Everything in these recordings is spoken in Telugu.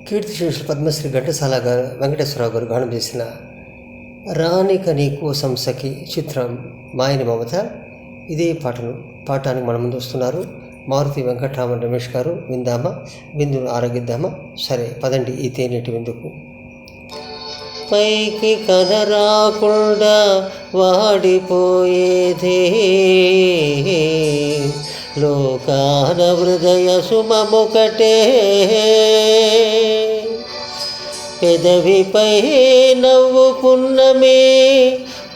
కీర్తిశేషులు పద్మశ్రీ ఘంటసాల గారు వెంకటేశ్వరరావు గారు గానం చేసిన రానిక నీ కోసం సఖి చిత్రం మాయని మమత. ఇదే పాఠానికి మన ముందు వస్తున్నారు మారుతి వెంకటరామన్ రమేష్ గారు. విందామా, విందును ఆరగిద్దామా? సరే పదండి ఈ తేనెటి విందుకు. పైకి కనరాకుండా వాడిపోయేదే లోకాన హృదయ సుమముకటే, పెదవిపై నవ్వు పున్నమే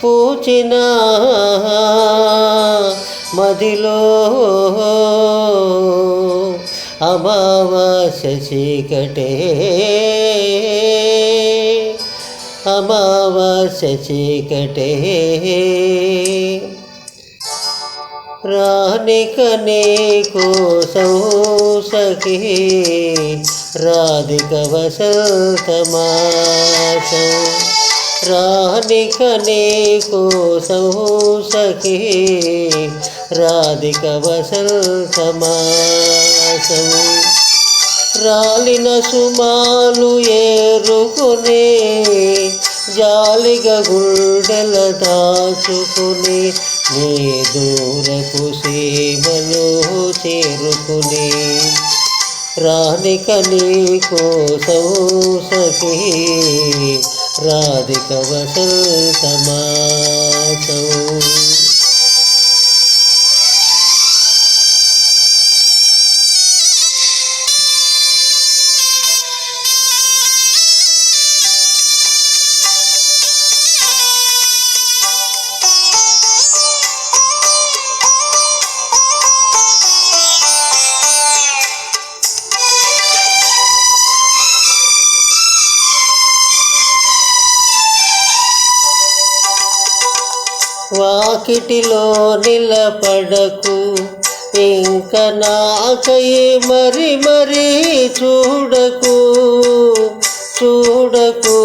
పూచిన మదిలో అమావాస్య చీకటే, అమావాస్య చీకటే. రానిక నీ కోసం సఖీ రాధిక వసంత మాసం, రానిక నీ కోసం సఖీ రాధిక వసంత మాసం. రాలిన సుమాలు ఏరుకునే జాలిగా గుండెల దాచుకుని నీ దూరపు సీమలో చేరుకుని రానిక నీ కోసం సఖీ రాధిక వసంత మాసం. వాకిటిలో నిలబడకు ఇంక నాకై మరి మరి చూడకు చూడకు,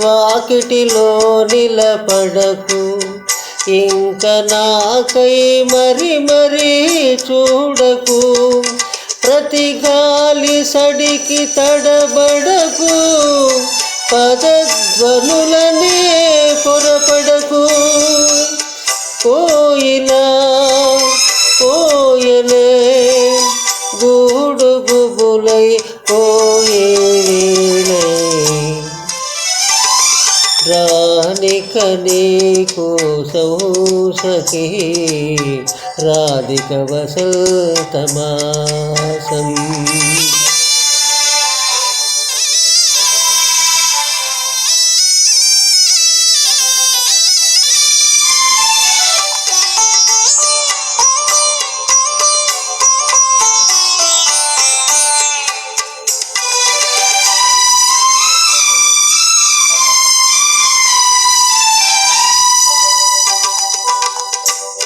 వాకిటిలో నిలబడకు ఇంక నాకై మరి మరి చూడకు, ప్రతి గాలి సడికి తడబడకు పదధ్వనులనే పొరపడకు. కోయిలా కోయలే గూడు గుబులై పోయే రానిక నీ కోసం సఖీ రాధిక వసంత మాసం.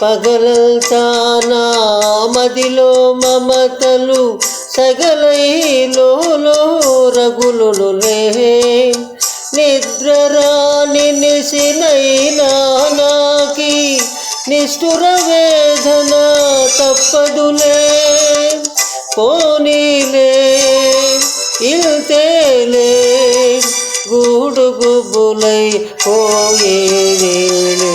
పగలంతా నా మదిలో మమతలు సగలైలో రగులులే, నిద్ర రాని నిసినైనా నాకి నిష్ఠుర వేదన తప్పదులే. పోనీలే ఇల్తేలే గూడు గుబులై పోయే వేళే,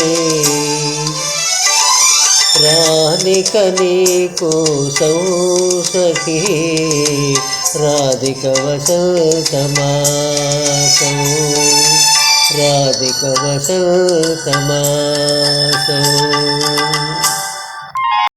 రానిక నీ కోసం సఖీ రాధిక వసంత మాసం, రాధిక వసంత మాసం.